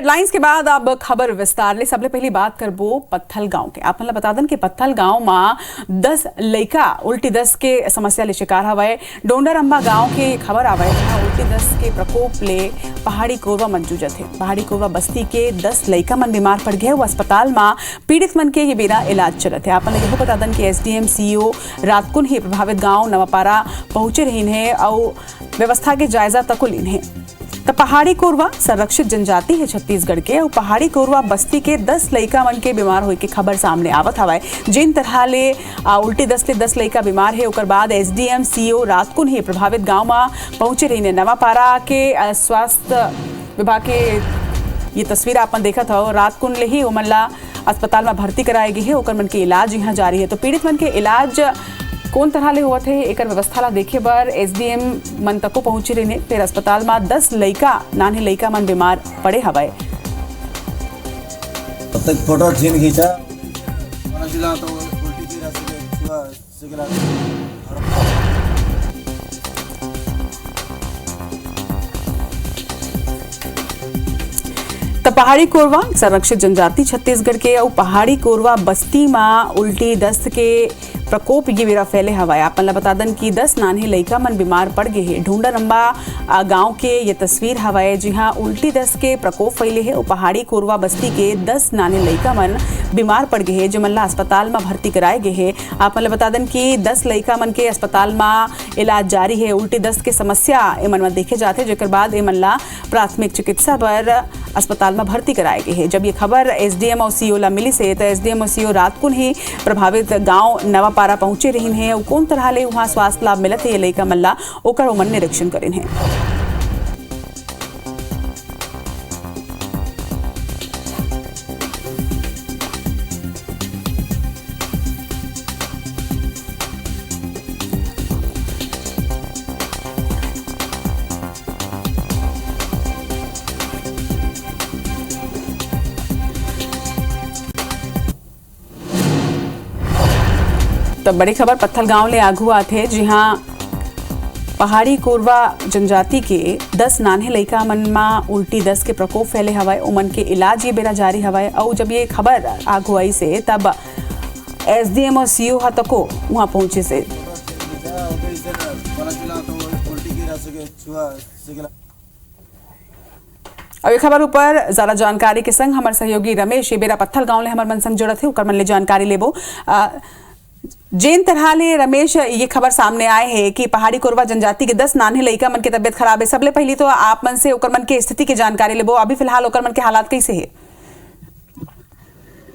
Headlines के बाद अब खबर विस्तार ले सबले पहली बात करबो पत्थल गांव के। आप मतलब बता दन कि पत्थल गांव में 10 लइका उल्टी दस्त के समस्या ले शिकार हवाए। डोंडरअम्बा गांव के खबर आवाए जहां उल्टी दस्त के प्रकोप ले पहाड़ी कोरवा मन जूझत है। पहाड़ी कोरवा बस्ती के 10 लइका मन बीमार पड़ गए। वो अस्पताल में पीड़ित मन के ये बेरा इलाज चलत है। आप यही बता दन कि एसडीएम सीओ रातकुन ही प्रभावित गांव नवापारा पहुंचे रही है और व्यवस्था के जायजा तक लीन है। तो पहाड़ी कोरवा संरक्षित जनजाति है छत्तीसगढ़ के और पहाड़ी कोरवा बस्ती के 10 लइका मन के बीमार होए के खबर सामने आवत हवाए। जिन तरह ले उल्टी दस्त ले 10 लइका बीमार है ओकर बाद एसडीएम सीओ रातकुन ही प्रभावित गांव में पहुंचे रही ने। नवापारा के स्वास्थ्य विभाग के ये तस्वीर आपन देखत हो। रातकुन ले ही ओमन ला अस्पताल में भर्ती कराए गई है। ओकर मन के इलाज यहाँ जारी है। तो पीड़ित मन के इलाज कौन तरह ले हुआ थे एक व्यवस्था ला देखे बर एसडीएम मन तको पहुंची रही ने। फिर अस्पताल में 10 लइका नान्हे लइका मन बीमार पड़े हवाए। फोटो खींचा तो पहाड़ी कोरवा संरक्षित जनजाति छत्तीसगढ़ के और पहाड़ी कोरवा बस्ती में उल्टी दस्त के प्रकोप ये बेरा फैले हवाए। आप बता दन कि 10 नान्हे लइका मन बीमार पड़ गए हैं। ढूंढरअम्बा गांव के ये तस्वीर हवाए जहां उल्टी दस्त के प्रकोप फैले है और पहाड़ी कोरवा बस्ती के 10 नान्हे लइका मन बीमार पड़ गए हैं जो मन ला अस्पताल में भर्ती कराए गए हैं। आप बता दन कि 10 लइका मन के अस्पताल में इलाज जारी है। उल्टी दस्त के समस्या एमन में देखे जाते जेकर बाद एमन ला प्राथमिक चिकित्सा पर अस्पताल में भर्ती कराए गए हैं। जब ये खबर एसडीएम और सीओ ला मिली से तो एसडीएम और सीओ रातकुन ही प्रभावित गांव नवापारा पहुंचे रही हैं और कौन तरह ले वहां स्वास्थ्य लाभ मिलत है ये लइका मल्ला ओकर ओमन निरीक्षण करें हैं। तो बड़ी खबर पत्थल गांव ले आगू आते जहां पहाड़ी कोरवा जनजाति के 10 नान्हे लइका मन में उल्टी दस्त के प्रकोप फैले हवाए। उमन के इलाज ये बेरा जारी हवाए। और जब ये खबर आगू आई से तब एसडीएम और सीओ हा तको वहां पहुंचे से और ये खबर ऊपर ज्यादा जानकारी के संग हमारे सहयोगी रमेश ये बेरा पत्थल गांव ले हमार मन संग जुड़त है ओकर मन ले जानकारी लेबो। जेन तरह ले रमेश ये खबर सामने आए है कि पहाड़ी कोरवा जनजाति के 10 नान्हे लइका मन के तबियत खराब है। सबले पहली तो आप मन से ओकर मन के स्थिति के जानकारी लेबो। अभी फिलहाल ओकर मन के हालात कैसे है?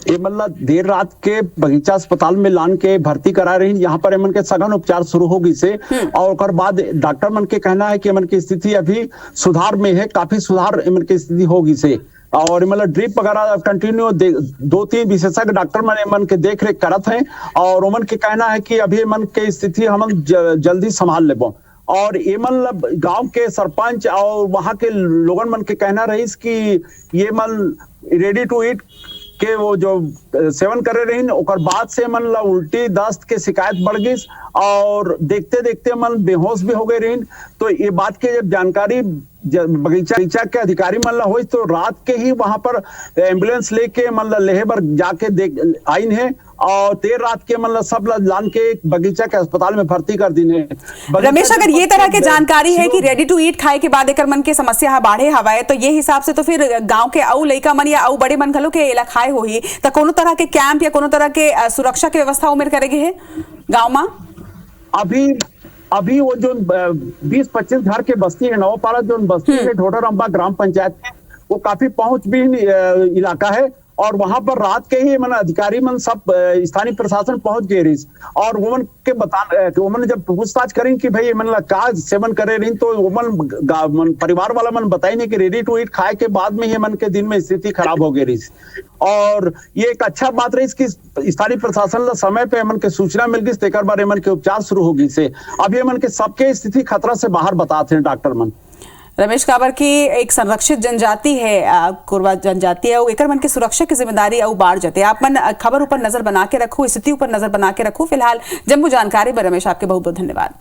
ये मतलब देर रात के बगीचा अस्पताल में लान के भर्ती करा रही। यहाँ पर एमन के सघन उपचार शुरू होगी से और ओकर बाद डॉक्टर मन के कहना है कि एमन की स्थिति अभी सुधार में है। काफी सुधार एमन की स्थिति होगी से और मतलब ड्रिप वगैरह कंटिन्यू 2-3 विशेषज्ञ डॉक्टर मन के देख रेख करत हैं और उमन के कहना है कि अभी मन के स्थिति हम जल्दी संभाल लेबो। और ये मतलब गांव के सरपंच और वहां के लोगन मन के कहना रही कि ये मन रेडी टू ईट के वो जो सेवन करे रही ओकर बाद से मन ला उल्टी दस्त के शिकायत बढ़ गई और देखते देखते मन बेहोश भी हो गए रही। तो ये बात के जब जानकारी बगीचा के अधिकारी मन ला हुई तो रात के ही वहां पर एम्बुलेंस लेके मन ला लेहबर जाके देख आइन है और देर रात के मन ला सब लान के बगीचा के अस्पताल में भर्ती कर दीने। रमेश अगर ये तरह के जानकारी है कि रेडी टू ईट खाए के बाद एकर मन के समस्या बाढ़े हवाए तो ये हिसाब से तो फिर गांव के औ लइका मन या औ बड़े मन घलो के एला खाए होही तो कोनो तरह के कैंप या कोनो तरह के सुरक्षा के व्यवस्था उमेर करेगी है गांव में? अभी वो जो 20-25 घर के बस्ती है नवापारा जो बस्ती है ढोडरअम्बा ग्राम पंचायत वो काफी पहुंच भी इलाका है और वहां पर रात के ही मन अधिकारी मन सब स्थानीय प्रशासन पहुंच गए रही और वोमन के वोमन जब पूछताछ करें कि भाई मन का सेवन करे रही तो वोमन परिवार वाला मन बताई नहीं कि रेडी टू ईट खाए के बाद में ही मन के दिन में स्थिति खराब हो गई रही। और ये एक अच्छा बात रही कि स्थानीय प्रशासन समय पे मन के सूचना मिल गई तेकर बार मन के उपचार शुरू हो गई से अब ये मन के सबके स्थिति खतरा से बाहर बताते हैं डॉक्टर मन। रमेश काबर की एक संरक्षित जनजाति है कोरवा जनजाति है एकर मन के सुरक्षा की जिम्मेदारी और बाढ़ जाते आप मन खबर ऊपर नजर बना के रखो स्थिति ऊपर नजर बना के रखो। फिलहाल जम्मू जानकारी पर रमेश आपके बहुत बहुत धन्यवाद।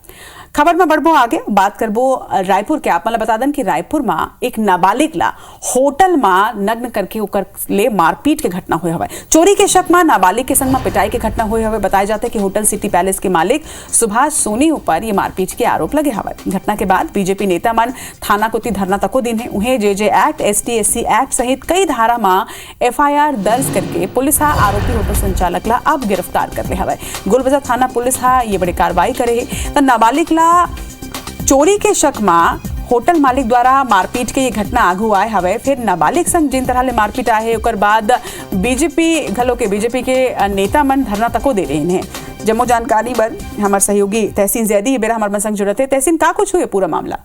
खबर में बढ़बो आगे बात करबो रायपुर के। आप बता दें कि रायपुर में एक नाबालिग ला होटल में नग्न करके ओकर ले मारपीट के घटना हुई हवे। चोरी के शक में नाबालिग के संग में पिटाई के घटना हुई हवे। बताया जाता है कि होटल सिटी पैलेस के मालिक सुभाष सोनी ऊपर ये मारपीट के आरोप लगे हवे। घटना के बाद बीजेपी नेता मन थाना कोती धरना तको दिन है। उन्हें जेजे एक्ट, ST/SC एक्ट सहित कई धारा में FIR दर्ज करके पुलिस हा आरोपी होटल संचालक ला अब गिरफ्तार कर ले हवे। गोलबाजार थाना पुलिस हा ये बड़ी कार्रवाई करे है। नाबालिग ला चोरी के शक में होटल मालिक द्वारा मारपीट के ये घटना आगू आए हवे। फिर नाबालिग संग जिन तरह ले मारपीट आए ओकर बाद बीजेपी के नेता मन धरना तको दे रहे हैं। जम्मू जानकारी बर हमार सहयोगी तहसीन जैदी बेरा हमार संग जुड़त है। तहसीन का कुछ हुए पूरा मामला?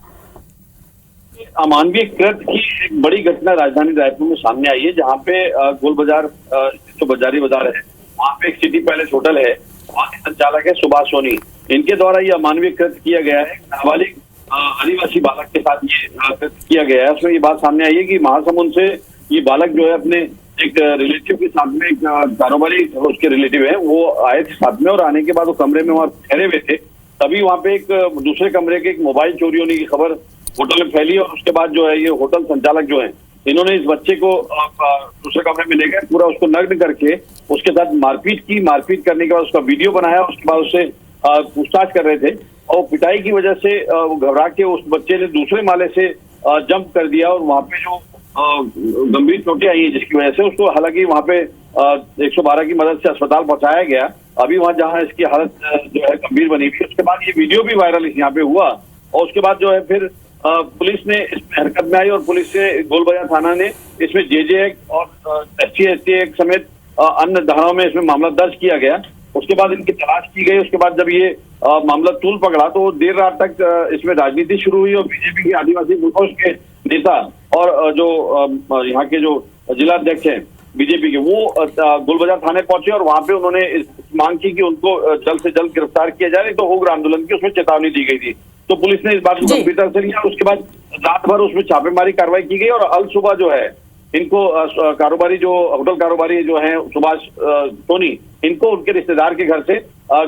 अमानवीय कृत्य की एक बड़ी घटना राजधानी रायपुर में सामने आई है, जहाँ पे गोल बाजार जो बाजारी बाजार है वहाँ पे एक सिटी पैलेस होटल है, वहाँ के संचालक है सुभाष सोनी। इनके द्वारा ये अमानवीय कृत्य किया गया है। नाबालिग आदिवासी बालक के साथ ये कृत्य किया गया है। उसमें ये बात सामने आई है कि महासमुंद से ये बालक जो है अपने एक रिलेटिव के साथ में, एक कारोबारी उसके रिलेटिव है, वो आए थे साथ में और आने के बाद वो कमरे में वहाँ ठहरे हुए थे। तभी वहाँ पे एक दूसरे कमरे के एक मोबाइल चोरी होने की खबर होटल में फैली और उसके बाद जो है ये होटल संचालक जो है इन्होंने इस बच्चे को दूसरे कमरे में ले गए, पूरा उसको नग्न करके उसके साथ मारपीट की। मारपीट करने के बाद उसका वीडियो बनाया, उसके बाद उससे पूछताछ कर रहे थे और पिटाई की वजह से वो घबरा के उस बच्चे ने दूसरे माले से जंप कर दिया और वहाँ पे जो गंभीर चोटें आई है जिसकी वजह से उसको हालांकि वहाँ पे 112 की मदद से अस्पताल पहुंचाया गया। अभी वहाँ जहाँ इसकी हालत जो है गंभीर बनी हुई। उसके बाद ये वीडियो भी वायरल यहाँ पे हुआ और उसके बाद जो है फिर पुलिस ने इसमें हरकत में आई और पुलिस से गोलबाजार थाना ने इसमें जेजे एक्ट और ST/SC एक्ट समेत अन्य धाराओं में इसमें मामला दर्ज किया गया। उसके बाद इनकी तलाश की गई। उसके बाद जब ये मामला तूल पकड़ा तो देर रात तक इसमें राजनीति शुरू हुई और बीजेपी के आदिवासी मोर्चा के नेता और जो यहाँ के जो जिला अध्यक्ष हैं बीजेपी के, वो गोलबाजार थाने पहुंचे और वहां पे उन्होंने मांग की कि उनको जल्द से जल्द गिरफ्तार किया जाए, तो उग्र आंदोलन की उसमें चेतावनी दी गई थी। तो पुलिस ने इस बात को गंभीरता से लिया। उसके बाद रात भर उसमें छापेमारी कार्रवाई की गई और अल सुबह जो है इनको कारोबारी जो होटल कारोबारी जो हैं सुभाष सोनी, इनको उनके रिश्तेदार के घर से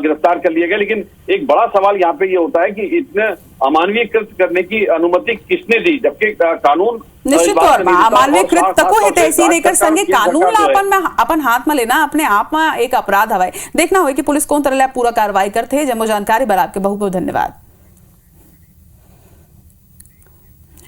गिरफ्तार कर लिया गया। लेकिन एक बड़ा सवाल यहाँ पे ये होता है कि इतने अमानवीय कृत्य करने की अनुमति किसने दी, जबकि कानून निश्चित तौर पर अमानवीय कृत्य तको है तहसील एकर संगे कानून ला अपन हाथ में लेना अपने आप में एक अपराध हवे। देखना होय कि पुलिस कौन तरह पूरा कार्रवाई करते है। जम्मू जानकारी बर आपके बहुत बहुत धन्यवाद।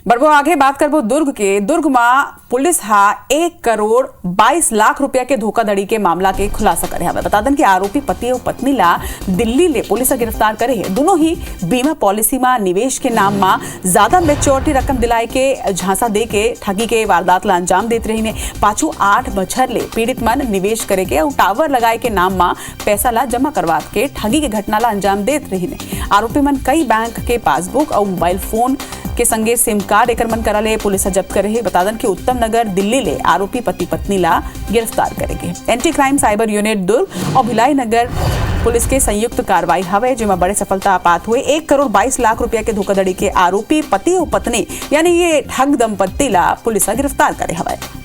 बढ़बो आगे बात करबो दुर्ग के। दुर्ग में पुलिस हा 1 करोड़ 22 लाख रुपया के धोखाधड़ी के मामला के खुलासा करे हवे। बता दें कि आरोपी पति और पत्नी ला दिल्ली ले पुलिस गिरफ्तार करे है। दोनों ही बीमा पॉलिसी में निवेश के नाम में ज्यादा मेच्योरिटी रकम दिलाए के झांसा दे के ठगी के वारदात ला अंजाम देते रही ने। पाछू 8 बछर ले पीड़ित मन निवेश करे के और टावर लगाए के नाम में पैसा ला जमा करवा के ठगी के घटना ला अंजाम देते रही ने। आरोपी मन कई बैंक के पासबुक और मोबाइल फोन के संगे सिम कार्ड एकर मन करा ले पुलिस जब्त करे है। बता दें कि उत्तम नगर दिल्ली ले आरोपी पति पत्नी ला गिरफ्तार करेंगे। एंटी क्राइम साइबर यूनिट दुर्ग और भिलाई नगर पुलिस के संयुक्त कार्रवाई हवे, जिसमें बड़े सफलता प्राप्त हुए। 1 करोड़ 22 लाख रुपया के धोखाधड़ी के आरोपी पति और पत्नी यानी ये ठग दंपत्ति ला पुलिस गिरफ्तार करे हवे।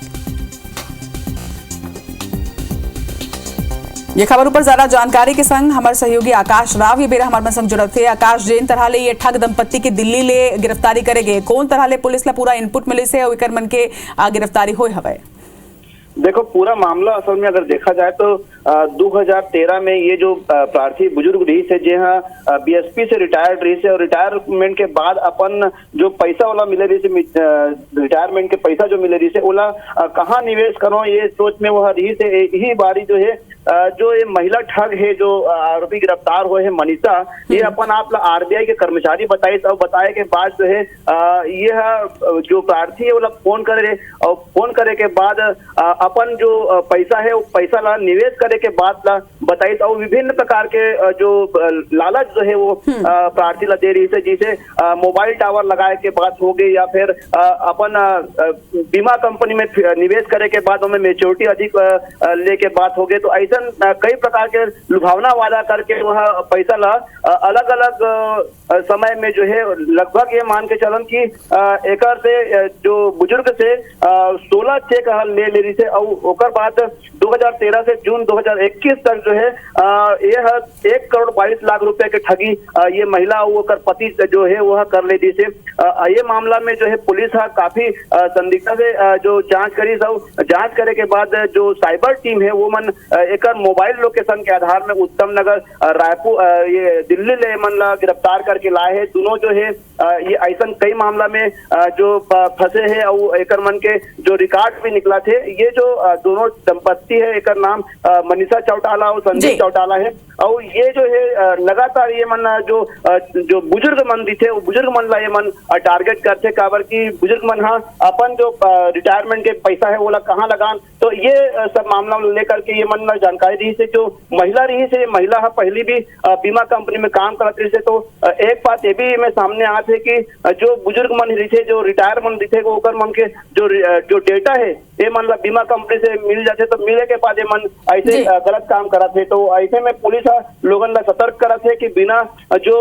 ये खबर ऊपर ज्यादा जानकारी के संग हमारे सहयोगी आकाश राव ये बेरा हमारे संग जुड़त थे। आकाश, जिन तरह ले ये ठग दंपत्ति के दिल्ली ले गिरफ्तारी करेगे, कौन तरह ले पुलिस ला पूरा इनपुट मिले से और एकर मन के गिरफ्तारी होय हवे? देखो, पूरा मामला असल में अगर देखा जाए तो 2013 में ये जो प्रार्थी बुजुर्ग रही से जे हाँ BSP से रिटायर्ड रही से और रिटायरमेंट के बाद अपन जो पैसा वाला मिले रही से रिटायरमेंट के पैसा जो मिले रही से ओला कहाँ निवेश करो ये सोच में वह रही से यही बारी जो है जो ये महिला ठग है जो आरोपी गिरफ्तार हुए है मनीषा, ये अपन आप RBI के कर्मचारी बताए तब बताए के बाद जो है यह जो प्रार्थी है वो फोन करे और फोन करे के बाद अपन जो पैसा है वो पैसा ला निवेश करे के बाद ला बताई तो विभिन्न प्रकार के जो लालच जो है वो प्रार्थी ला दे रही है, जैसे मोबाइल टावर लगाए के बात हो गई या फिर अपन बीमा कंपनी में निवेश करे के बाद उनमें मेच्योरिटी अधिक लेके बात हो गई। तो ऐसा कई प्रकार के लुभावना वादा करके वह पैसा ला अलग अलग समय में जो है लगभग ये मान के चलन की एकर से जो बुजुर्ग से 16 चेक ले रही से और ओकर बाद 2013 से जून 2021 तक जो है यह 1,22,00,000 रुपए के ठगी ये महिला वो कर पति जो है वह कर लेती से ये मामला में जो है पुलिस काफी संदिग्धता से जो जांच करी सब जांच करे के बाद जो साइबर टीम है वो मन एक मोबाइल लोकेशन के आधार में उत्तम नगर रायपुर ये दिल्ली ले मन गिरफ्तार करके लाए हैं। दोनों जो है ये ऐसा कई मामला में जो फंसे हैं और एक मन के जो रिकॉर्ड भी निकला थे। ये जो दोनों दंपत्ति है एक नाम मनीषा चौटाला और संदीप चौटाला है और ये जो है लगातार ये मन जो बुजुर्ग मन थे वो बुजुर्ग मन ला ये मन टारगेट करते काबर की बुजुर्ग मन अपन जो रिटायरमेंट के पैसा है वो कहाँ लगान। तो ये सब मामला लेकर के ये मन जानकारी रही से जो महिला रही से महिला पहली भी बीमा कंपनी में काम करती रही से। तो एक बात ये भी में सामने आते है कि जो बुजुर्ग मन रही थे जो रिटायर मन रही थे वो मन के जो डेटा है ये मन बीमा कंपनी से मिल जाते तो मिले के बाद ये मन ऐसे गलत काम करा थे। तो ऐसे में पुलिस लोगन ला सतर्क करा थे कि बिना जो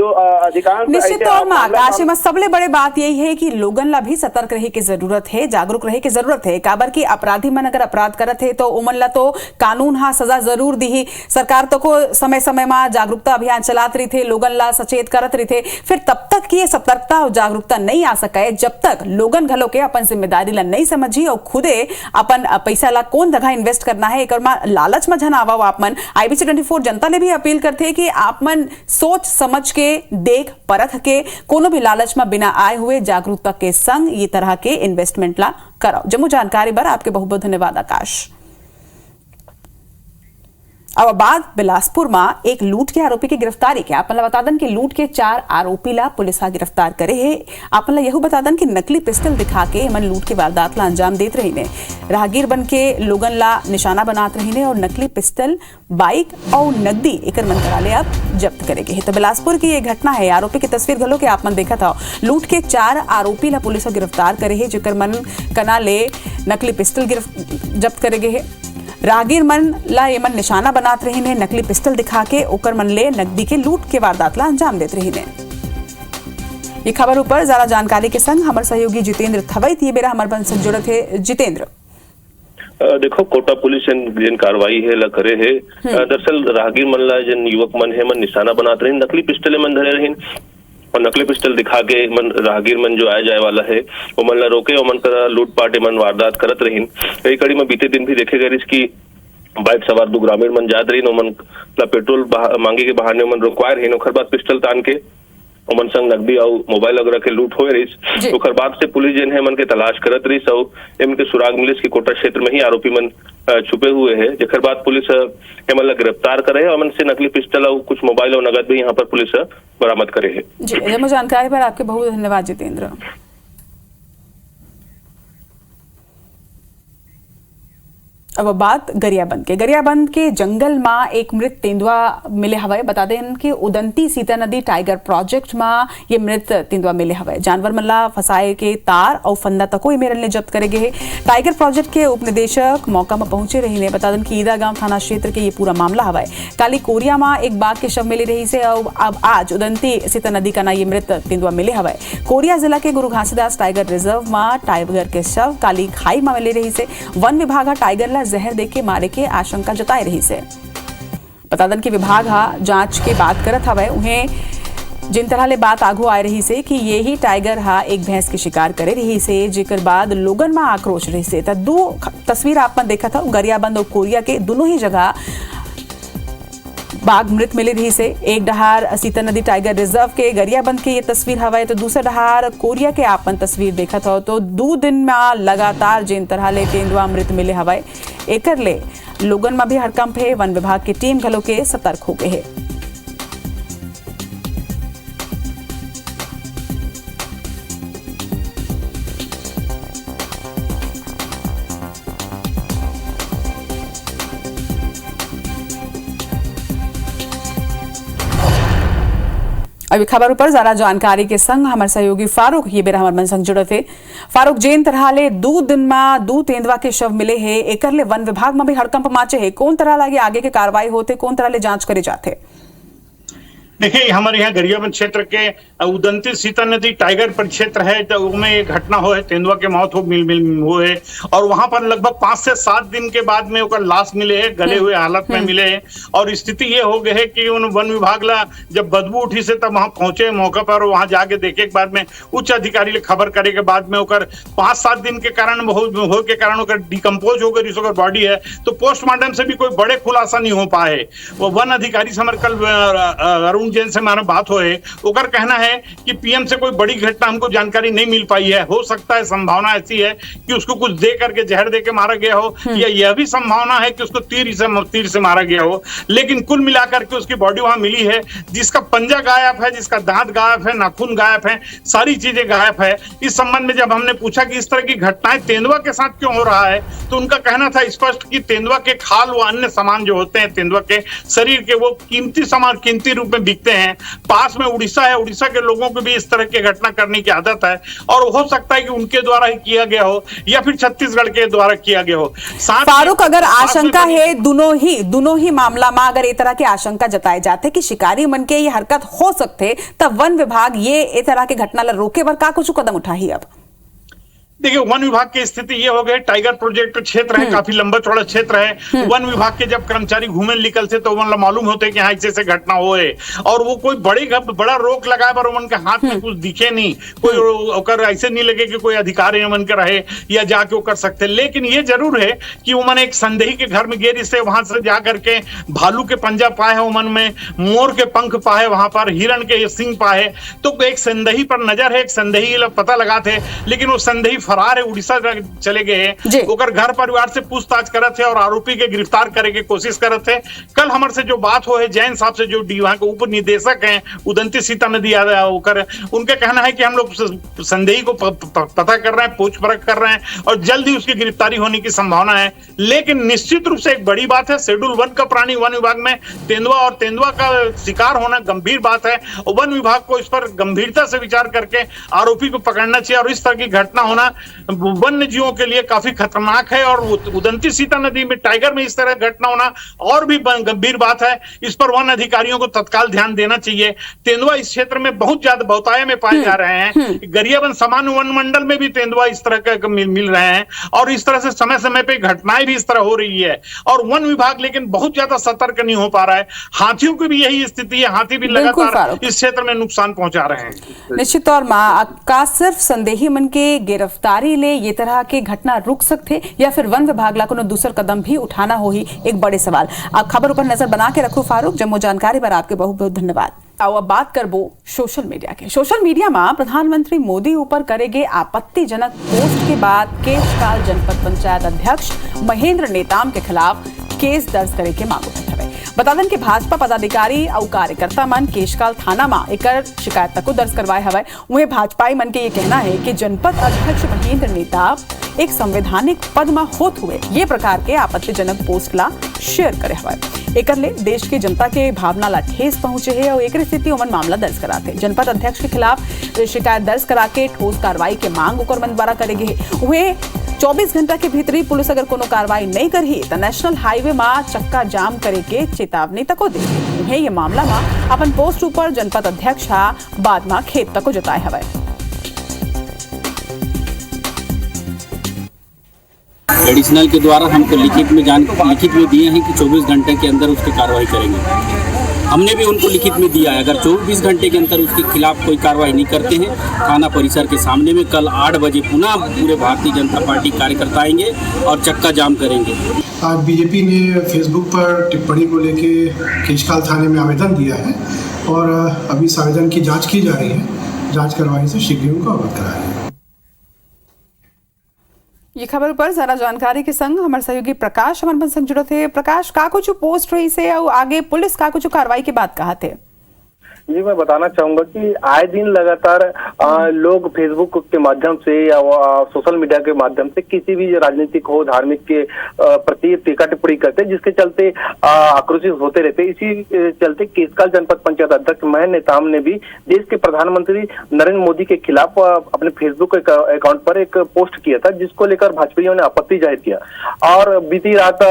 अधिकांश निश्चित तौर में आकाश में सबले बड़े बात यही है कि लोगन ला भी सतर्क रहे की जरूरत है, जागरूक रहे की जरूरत है। काबर की अपराधी मन अगर अपराध करत है तो उमन ला तो कानून सजा जरूर दी। सरकार तो को समय समय में जागरूकता अभियान चलात रही थे, लोगन ला सचेत करत रही थे, फिर तब तक की सतर्कता और जागरूकता नहीं आ सके जब तक लोगन घलो के अपन जिम्मेदारी ला नहीं समझी और खुदे अपन पैसा ला कौन जगह इन्वेस्ट करना है एक लालच में जन आवा आप मन। IBC 24 जनता ने भी अपील करते हैं कि आप मन सोच समझ के देख परख के कोनो भी लालच में बिना आए हुए जागरूकता के संग ये तरह के इन्वेस्टमेंट ला कराओ। जम्मू जानकारी पर आपके बहुत बहुत धन्यवाद आकाश। अब बात बिलासपुर में एक लूट के आरोपी की गिरफ्तारी के आपन बता दन कि लूट के 4 आरोपी ला पुलिस गिरफ्तार करे है। आपन यहू बता दन कि नकली पिस्टल दिखा के मन लूट के वारदात ला अंजाम देत रही ने, राहगीर बन के लोगन ला निशाना बनात रही ने और नकली पिस्टल बाइक और नकदी एकर मन करा ले अब जब्त करेगे है। तो बिलासपुर की ये घटना है, आरोपी की तस्वीर घलो के आप मन देखा था। लूट के 4 आरोपी ला पुलिस गिरफ्तार करे है जेकर मन कना ले नकली पिस्टल जब्त करेगे है। राहगीर मन ला ये मन निशाना बनात रही ने, नकली पिस्टल दिखा के ओकर मन ले नकदी के लूट के वारदात ला अंजाम देत रही ने। ये खबर ऊपर ज्यादा जानकारी के संग हमारे सहयोगी जितेंद्र थवई थी बेरा हमारे बन से जुड़े थे। जितेंद्र देखो कोटा पुलिस जिन कार्रवाई है ला करे है। दरअसल राहगीर मन ला जिन युवक मन है मन निशाना बनात रही, नकली पिस्टल मन धरे रही और नकली पिस्टल दिखा के मन राहगीर मन जो आए जाए वाला है वो मन ला रोके और मन का लूटपाट मन वारदात करत रही। कई कड़ी में बीते दिन भी देखे गए इसकी बाइक सवार 2 ग्रामीण मन जात रही मन पेट्रोल मांगे के बहाने मन रुकवाए रही, ओखर बाद पिस्टल तान के मन संग नकदी और मोबाइल वगैरह के लूट हो रही। ओखर बाद से पुलिस जिन है मन के तलाश करत रही और इनके सुराग मिले की कोटा क्षेत्र में ही आरोपी मन छुपे हुए हैं। जेकर बाद पुलिस मन ला गिरफ्तार करे है और मन से नकली पिस्टल और कुछ मोबाइल और नगद भी यहाँ पर पुलिस बरामद करे है। जी जानकारी पर आपके बहुत धन्यवाद जितेंद्र। अब बात गरियाबंद के जंगल में एक मृत तेंदुआ मिले हवाए। बता दें कि उदंती सीता नदी टाइगर प्रोजेक्ट में ये मृत तेंदुआ मिले हवाए। जानवर मल्ला फसाए के तार और फंदा तको मेरल ने जब्त करे गए। टाइगर प्रोजेक्ट के उप निदेशक मौका में पहुंचे रही ने। बता दें कि ईदा गांव थाना क्षेत्र के ये पूरा मामला हवाए। काली कोरिया में एक बाघ के शव मिले रही से और अब आज उदंती सीता नदी का ना ये मृत तेंदुआ मिले हवाए। कोरिया जिला के गुरु घासीदास टाइगर रिजर्व में टाइगर के शव काली खाई में मिले रही से। वन विभाग टाइगर ला जहर देके मारे के आशंका जताई रही से। बता दें कि विभाग जांच के बात करत हवे उन्हें जिन तरह ले बात आगू आ रही से कि ये ही टाइगर एक भैंस के शिकार करे रही से जेकर बाद लोगन में आक्रोश रही से। तो 2 तस्वीर आप मन देखा था गरियाबंद और कोरिया के दोनों ही जगह बाघ मृत मिले रही से। एक डहार सीता नदी टाइगर रिजर्व के गरियाबंद के ये तस्वीर हवाए तो दूसरा डहार कोरिया के आपन तस्वीर देखा था। तो 2 दिन में लगातार जिन तरह ले तेंदुआ मृत मिले हवाए एकर ले लोगन में भी हड़कंप है। वन विभाग की टीम घलो के सतर्क हो गए है। अभी खबर पर ज्यादा जानकारी के संग हमारे सहयोगी फारूक ये बेरा हमारे मन संग जुड़े थे। फारूक जेन तरह ले 2 दिन में 2 तेंदुआ के शव मिले है एकर ले वन विभाग में भी हड़कंप माचे है। कौन तरह लगे आगे के कार्रवाई होते, कौन तरह ले जांच करे जाते? देखिए हमारे यहाँ गरियाबंद क्षेत्र के उदंती सीता नदी टाइगर परिक्षेत्र है, तो उसमें एक घटना हो है, तेंदुआ के मौत हो मिल वो है, और वहां पर लगभग 5 से 7 दिन के बाद में ओकर लाश मिले है, गले हुए हालत में मिले है। और स्थिति ये हो गई है कि उन वन विभाग ला जब बदबू उठी से तब वहां पहुंचे मौके पर, वहां जाके देखे के बाद में उच्च अधिकारी ले खबर करे के बाद में ओकर 5-7 दिन के कारण हो के कारण ओकर डिकम्पोज हो गई ओकर बॉडी है, तो पोस्टमार्टम से भी कोई बड़े खुलासा नहीं हो पाए। वो वन अधिकारी से हमारे कल अरुण जैन से हमारा बात हो है, ओकर कहना है कि पीएम से कोई बड़ी घटना हमको जानकारी नहीं मिल पाई है। हो सकता है संभावना ऐसी है कि उसको कुछ दे करके जहर दे के मारा गया हो, या यह भी संभावना है कि उसको तीर से मारा गया हो। लेकिन कुल मिलाकर के उसकी बॉडी वहां मिली है, जिसका पंजा गायब है, जिसका दांत गायब है, नाखून गायब है, सारी चीजें गायब है। इस संबंध में जब हमने पूछा कि इस तरह की घटनाएं तेंदुआ के साथ क्यों हो रहा है, तो उनका कहना था स्पष्ट कि तेंदुआ के खाल व अन्य सामान जो होते हैं तेंदुआ के शरीर के, वो कीमती सामान कीमती रूप में बिकते हैं। पास में उड़ीसा है, उड़ीसा के लोगों को भी इस तरह की घटना करने की आदत है, और हो सकता है कि उनके द्वारा ही किया गया हो या फिर छत्तीसगढ़ के द्वारा किया गया हो। फारूक, अगर आशंका है दोनों ही मामला में अगर इस तरह की आशंका जताए जाते कि शिकारी मन के ये हरकत हो सकते, तब वन विभाग ये इस तरह की घटना ला रोके बर का कुछ कदम उठाही? अब देखिए वन विभाग की स्थिति ये हो गई, टाइगर प्रोजेक्ट क्षेत्र है, काफी लंबा चौड़ा क्षेत्र है। वन विभाग के जब कर्मचारी घूमे निकल से तो वन मालूम होते कि हाँ ऐसे घटना हो है, और वो कोई बड़ा रोक लगाए पर उनके हाथ में कुछ दिखे नहीं, कोई ओकर ऐसे नहीं लगे कि कोई अधिकारी मन के रहे या जाके वो कर सकते। लेकिन ये जरूर है कि वो मन एक संदेही के घर में गेरी से वहां से जा करके भालू के पंजा पाए है, मन में मोर के पंख पाए, वहां पर हिरण के सिंग पाए, तो एक संदेही पर नजर है, एक संदेही पता लगाते, लेकिन वो संदेही फरार है, उड़ीसा चले गए हैं। ओकर घर परिवार से पूछताछ करत थे और आरोपी के गिरफ्तार करे के कोशिश करत थे। कल हमारे से जो बात हो है जैन साहब से, जो वहां के उप निदेशक हैं उदंती सीता नदी होकर, उनका कहना है कि हम लोग संदेही को पता कर रहे हैं, पूछ परख कर रहे हैं, और जल्द ही उसकी गिरफ्तारी होने की संभावना है। लेकिन निश्चित रूप से एक बड़ी बात है, शेड्यूल 1 का प्राणी वन विभाग में तेंदुआ और तेंदुआ का शिकार होना गंभीर बात है। वन विभाग को इस पर गंभीरता से विचार करके आरोपी को पकड़ना चाहिए, और इस तरह की घटना होना वन्य जीवों के लिए काफी खतरनाक है। और उदंती सीता नदी में टाइगर में इस तरह घटना होना और भी गंभीर बात है। इस पर वन अधिकारियों को तत्काल ध्यान देना चाहिए। तेंदुआ इस क्षेत्र में बहुत ज्यादा बहुतायत में पाए जा रहे हैं। गरियाबंद सामान्य वन मंडल में भी तेंदुआ इस तरह का मिल रहे हैं, और इस तरह से समय समय पे घटनाएं भी इस तरह हो रही है, और वन विभाग लेकिन बहुत ज्यादा सतर्क नहीं हो पा रहा है। हाथियों की भी यही स्थिति है, हाथी भी लगातार इस क्षेत्र में नुकसान पहुंचा रहे हैं। निश्चित तौर का सिर्फ संदेही मन के गिरफ्तारी ले ये तरह के घटना रुक सकते, या फिर वन विभाग ला कोनो दूसर कदम भी उठाना हो ही एक बड़े सवाल। आप खबर पर नजर बना के रखो फारूक, जम्मू जानकारी पर आपके बहुत बहुत धन्यवाद। आओ अब बात करबो सोशल मीडिया के। सोशल मीडिया में प्रधानमंत्री मोदी ऊपर करेगे आपत्तिजनक पोस्ट के बाद केशकाल जनपद पंचायत अध्यक्ष महेंद्र नेताम के खिलाफ केस दर्ज करे के मांग उठत हवे। बता दें कि भाजपा पदाधिकारी और कार्यकर्ता मन केशकाल थाना में एक शिकायत को दर्ज करवाए हवे। वहीं भाजपाई मन के ये कहना है कि जनपद अध्यक्ष महेंद्र नेताम एक संवैधानिक पद में होत हुए ये प्रकार के आपत्तिजनक पोस्ट ला शेयर करे हवे। एकर ले देश के जनता के भावना ला ठेस पहुंचे है, और एक स्थिति उमन मामला दर्ज कराते जनपद अध्यक्ष के खिलाफ शिकायत दर्ज करा के ठोस कार्रवाई के मांग ओकर मन द्वारा करेगे। हुए 24 घंटा के भीतरी पुलिस अगर कोनो कार्रवाई नहीं करही तो नेशनल हाईवे में चक्का जाम करे के चेतावनी तको देगी। उन्हें ये मामला में अपन पोस्ट ऊपर जनपद अध्यक्ष बाद में खेत तको जताए हवे। एडिशनल के द्वारा हमको लिखित में दिए हैं कि 24 घंटे के अंदर उसकी कार्रवाई करेंगे। हमने भी उनको लिखित में दिया है, अगर 24 घंटे के अंदर उसके खिलाफ कोई कार्रवाई नहीं करते हैं, थाना परिसर के सामने में कल 8 बजे पुनः पूरे भारतीय जनता पार्टी कार्यकर्ता आएंगे और चक्का जाम करेंगे। आज बीजेपी ने फेसबुक पर टिप्पणी को लेके केशकाल थाने में आवेदन दिया है, और अभी इस आवेदन की जाँच की जा रही है। जाँच करवाने से शीघ्र ही उनको अवगत कराएंगे। ये खबर पर ज्यादा जानकारी के संग हमारे सहयोगी प्रकाश हमारे संग जुड़े थे। प्रकाश, का कुछ पोस्ट रही से और आगे पुलिस का कुछ कार्रवाई की बात कहा थे? जी, मैं बताना चाहूंगा कि आए दिन लगातार लोग फेसबुक के माध्यम से या सोशल मीडिया के माध्यम से किसी भी राजनीतिक हो धार्मिक के प्रति टीका टिप्पणी करते, जिसके चलते आक्रोशित होते रहते। इसी चलते केशकाल जनपद पंचायत अध्यक्ष महेंद्र नेताम ने भी देश के प्रधानमंत्री नरेंद्र मोदी के खिलाफ अपने फेसबुक अकाउंट पर एक पोस्ट किया था, जिसको लेकर भाजपाइयों ने आपत्ति जाहिर किया और बीती रात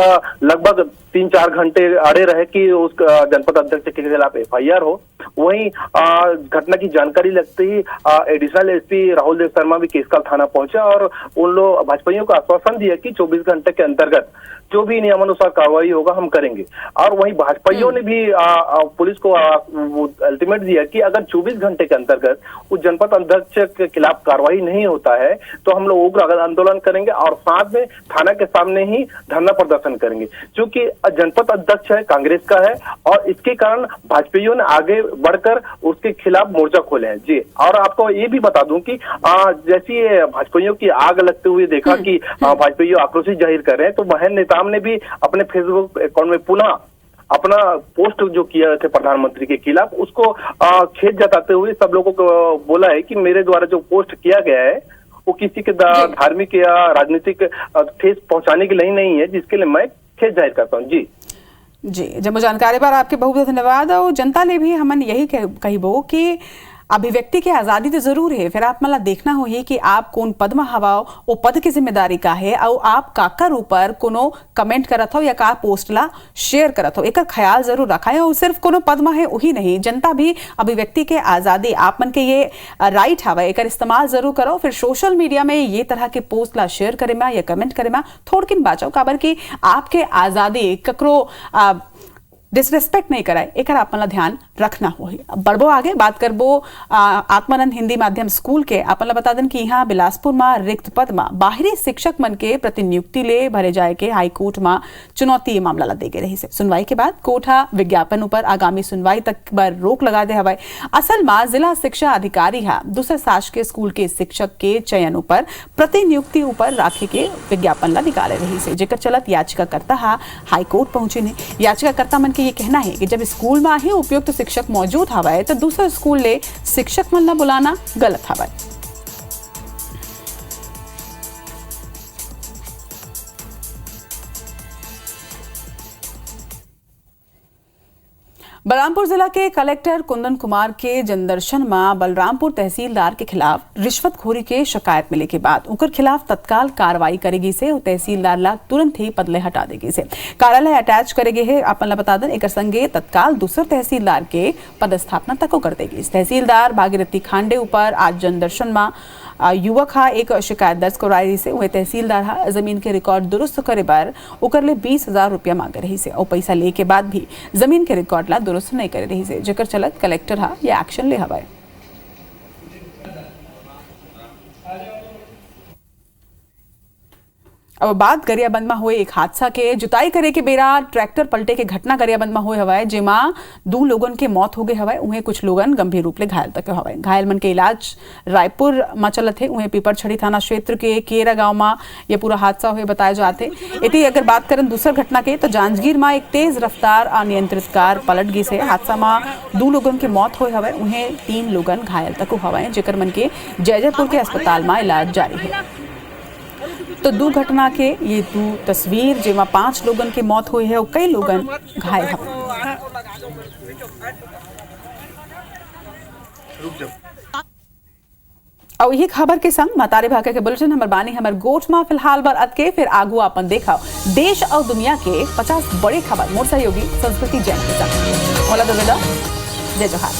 लगभग 3-4 घंटे अड़े रहे कि उस जनपद अध्यक्ष के खिलाफ FIR हो। वहीं घटना की जानकारी लगते ही एडिशनल SP राहुल देव शर्मा भी केशकाल थाना पहुंचा और उन लोग भाजपाइयों को आश्वासन दिया कि 24 घंटे के अंतर्गत जो भी नियमानुसार कार्रवाई होगा हम करेंगे। और वहीं भाजपाइयों ने भी पुलिस को अल्टीमेट दिया कि अगर 24 घंटे के अंतर्गत उस जनपद अध्यक्ष के खिलाफ कार्रवाई नहीं होता है तो हम लोग उग्र आंदोलन करेंगे और साथ में थाना के सामने ही धरना प्रदर्शन करेंगे। क्योंकि जनपद अध्यक्ष है कांग्रेस का है और इसके कारण भाजपाइयों ने आगे बढ़कर उसके खिलाफ मोर्चा खोले हैं। जी, और आपको ये भी बता दूं कि जैसी भाजपाइयों की आग लगते हुए देखा कि भाजपाइयों आक्रोशित जाहिर कर रहे हैं, तो महेंद्र नेताम ने भी अपने फेसबुक अकाउंट में पुनः अपना पोस्ट जो किया थे प्रधानमंत्री के खिलाफ उसको खेद जताते हुए सब लोगों को बोला है कि मेरे द्वारा जो पोस्ट किया गया है वो किसी के धार्मिक या राजनीतिक ठेस पहुंचाने के लिए नहीं है, जिसके लिए मैं खेद जाहिर करता हूँ। जी, जब जानकारी बार आपके बहुत बहुत धन्यवाद। और जनता ने भी हमन यही कहिबो कि अभिव्यक्ति की आजादी तो जरूर है, फिर आप मतलब देखना हो ही कि आप कौन पद में हवाओ, वो पद की जिम्मेदारी का है और आप काकर ऊपर कोनो कमेंट करत हो या का पोस्ट ला शेयर करत हो, एक ख्याल जरूर रखा है। और सिर्फ कोनो पद में है वही नहीं, जनता भी अभिव्यक्ति के आजादी आप मन के ये राइट हवा एक इस्तेमाल जरूर करो। फिर सोशल मीडिया में ये तरह के पोस्ट ला शेयर करे में या कमेंट करे में थोड़किन बाचो, काबर की आपके आजादी ककरो डिसरेस्पेक्ट नहीं कराए, एक आप मतलब ध्यान रखना हो। बढ़बो आगे बात करबो आत्मानंद हिंदी माध्यम स्कूल के। आप बता दें कि यहाँ बिलासपुर में रिक्त पद में बाहरी शिक्षक मन के प्रतिनियुक्ति ले भरे जाए के हाईकोर्ट में चुनौती ये मामला ला दे गए रही से। सुनवाई के बाद कोर्ट विज्ञापन ऊपर आगामी सुनवाई तक पर रोक लगा दे हवाए। असल में जिला शिक्षा अधिकारी दूसरे शासकीय स्कूल के शिक्षक के चयन ऊपर प्रतिनियुक्ति ऊपर राखे के विज्ञापन ला निकाले रही से, जेकर चलत याचिकाकर्ता हाईकोर्ट पहुंचे ने। याचिकाकर्ता मन ये कहना है कि जब स्कूल में ही उपयुक्त शिक्षक मौजूद हवाए तो दूसरा स्कूल ले शिक्षक मन ला बुलाना गलत हवाए। बलरामपुर जिला के कलेक्टर कुंदन कुमार के जनदर्शन में बलरामपुर तहसीलदार के खिलाफ रिश्वतखोरी के शिकायत मिले के बाद उनके खिलाफ तत्काल कार्रवाई करेगी से और तहसीलदार ला तुरंत ही पदले हटा देगी से कार्यालय अटैच करेगी है। अपन बता दें एक संगे तत्काल दूसरे तहसीलदार के पदस्थापना तक कर देगी। तहसीलदार भागीरथी खांडे ऊपर आज जनदर्शन में युवक एक शिकायत दर्ज कराई से वह तहसीलदार जमीन के रिकॉर्ड दुरुस्त करे बार उकर ले 20,000 रुपया मांगे रही से और पैसा ले के बाद भी जमीन के रिकॉर्ड ला दुरुस्त नहीं करे रही से, जेकर चलत कलेक्टर ये एक्शन ले हवाए। अब बात गरियाबंद में हुए एक हादसा के। जुताई करे के बेरा ट्रैक्टर पलटे के घटना गरियाबंद में हुए हवाए, जेमा 2 लोगन के मौत हो गए हवाए, उन्हें कुछ लोगन गंभीर रूप ले घायल तक हवाए। घायल मन के इलाज रायपुर में चलत है। उन्हें पीपरछड़ी थाना क्षेत्र के केरा गांव में यह पूरा हादसा हुए बताए जाते। इतनी अगर बात करें दूसरा घटना के तो जांजगीर में एक तेज रफ्तार अनियंत्रित कार पलट गई से। हादसा में 2 लोगन के मौत हुए हवाए, उन्हें 3 लोगन घायल तक हवाए, जेकर मन के जयजयपुर के अस्पताल में इलाज जारी है। तो 2 घटना के ये 2 तस्वीर जेमा 5 लोगन के मौत हुई है और कई लोगन घायल हैं। और यही खबर के संग मातारे भागा के बुलेटिन हमर बानी हमर गोठ में फिलहाल बार अद के फिर आगू अपन देखा देश और दुनिया के 50 बड़े खबर मोर सहयोगी संस्कृति जैन के साथ। जय जोहार।